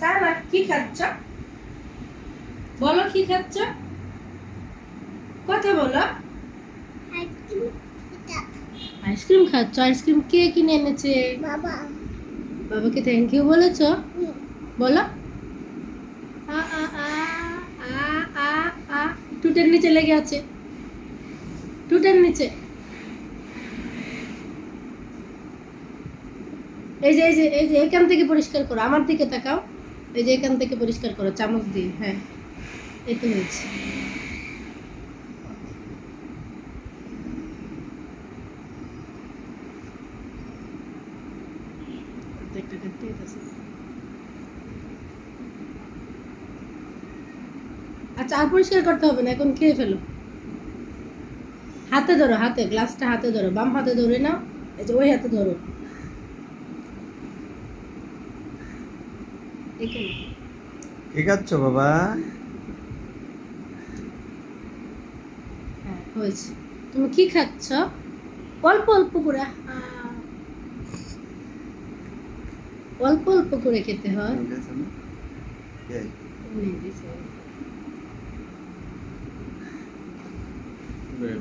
সারা কি খাচ্ছ? বলো কি খাচ্ছ? কথা বলো। আইসক্রিম খাচ্ছ? আইসক্রিম কে কিনে এনেছে? বাবা। বাবাকে থ্যাংক ইউ বলেছো? বলো। আ আ আ আ আ আ টুটের নিচে লেগে আছে, টুটের নিচে। এই যে এখান থেকে পরিষ্কার করো, আমার দিকে তাকাও। এই যে এখান থেকে পরিষ্কার করো চামচ দিয়ে। হ্যাঁ, এই তো হয়েছে। আচ্ছা, আর পরিষ্কার করতে হবে না, এখন খেয়ে ফেলো। হাতে ধরো, হাতে গ্লাসটা হাতে ধরো, বাম হাতে ধরে নাও। এই যে ওই হাতে ধরো। এখানে কি খাচ্ছ বাবা? হ্যাঁ হয়েছে। তুমি কি খাচ্ছ? অল্প অল্প করে অল্প অল্প করে খেতে হয়।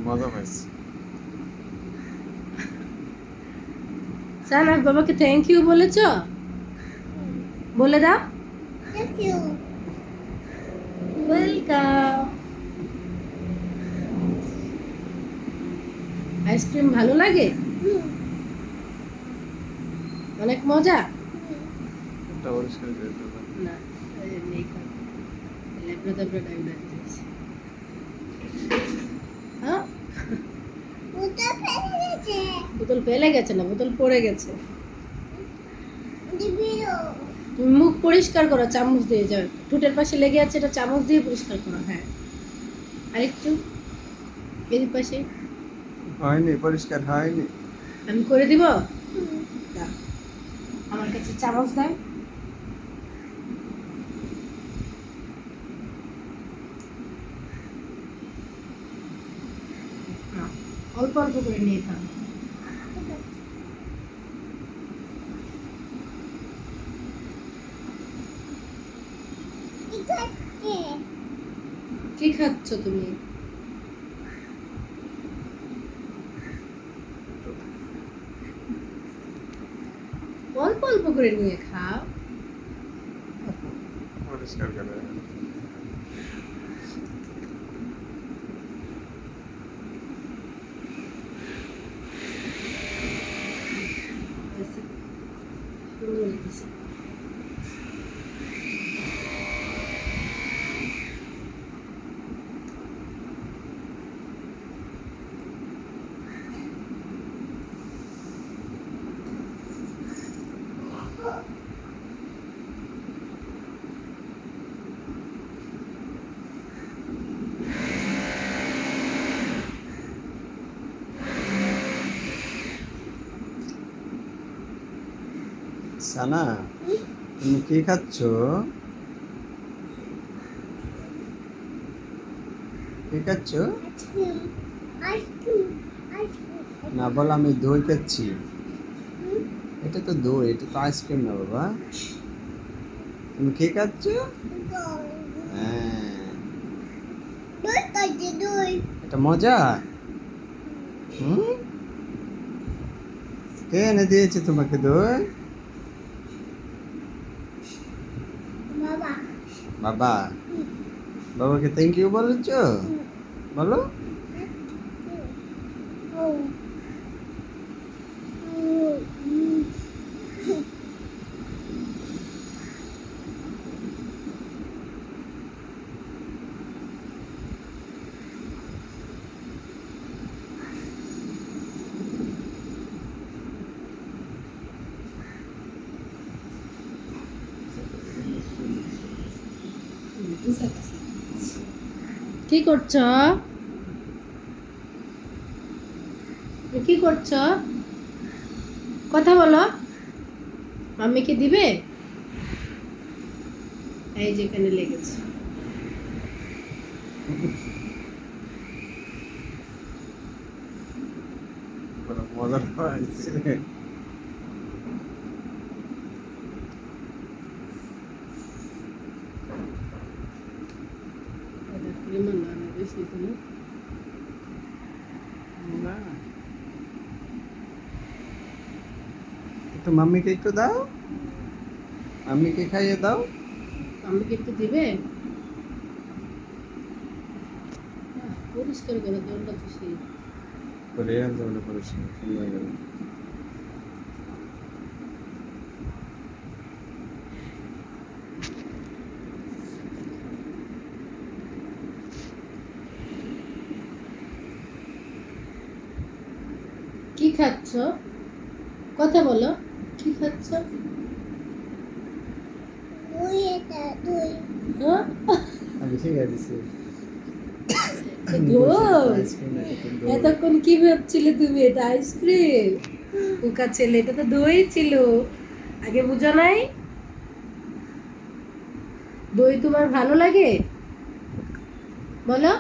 মজা পাইছি। সানা বাবাকে থ্যাংক ইউ বলেছো? বলে দাও। Thank you. ওয়েলকাম। আইসক্রিম ভালো লাগে? অনেক মজা। এটা পরিষ্কার করে দাও। না, নেই খাও। লেবড়া দেবড়া ডাইলা দিয়েছে। হ্যাঁ, ওটা ফেলে গেছে। বোতল ফেলে গেছে না, বোতল পড়ে গেছে। দিবিও। তুমি মুখ পরিষ্কার করো চামচ দিয়ে। যাও, ঠোঁটের পাশে লেগে আছে, এটা চামচ দিয়ে পরিষ্কার করো। হ্যাঁ, আরেকটু এর পাশে। হয়নি, পরিষ্কার হয়নি। আমি করে দিব। দাও, আমার কাছে চামচ দাও। নাও, অল্প অল্প করে নিয়ে খাও। কি খাচ্ছ তুমি? অল্প অল্প করে নিয়ে খাও। পরিষ্কার করে। সানা, তুমি কি খাচ্ছ? কি খাচ্ছ? আইসক্রিম। আইসক্রিম। আইসক্রিম। না, বল আমি দই খাচ্ছি। এটা তো দই, এটা তো আইসক্রিম না বাবা। তুমি কি খাচ্ছ? হ্যাঁ, দই খাচ্ছি, দই। এটা মজা। হুম, কে এনে দিয়েছে তোমাকে দই? বাবা। বাবা। বাবাকে থ্যাংক ইউ বলেছো? বলো। ও। কি করছ? কি করছ? কথা বলো। মাম্মিকে দিবে? এই যেখানে লেগেছে। মজা পাইছে। কি তুমি? না একটু মাম্মিকে একটু দাও, মাম্মিকে খাইয়ে দাও। আমাকে একটু দিবে? পরিষ্কার করে জলটা তো সেই করে আর যাবে না, পরিষ্কার সুন্দর হয়ে যাবে। কি খাচ্ছ? কথা বলো, কি খাচ্ছ? দুই এটা দুই হ্যাঁ? আমি শিখে দিছি। দই? আইসক্রিম না, এটা তো দই। এতক্ষণ কি ভাবছিলে তুমি? এটা আইসক্রিম? কুকা ছেলে, এটা তো দই ছিল। আগে বুঝো নাই? দই তোমার ভালো লাগে? বলো।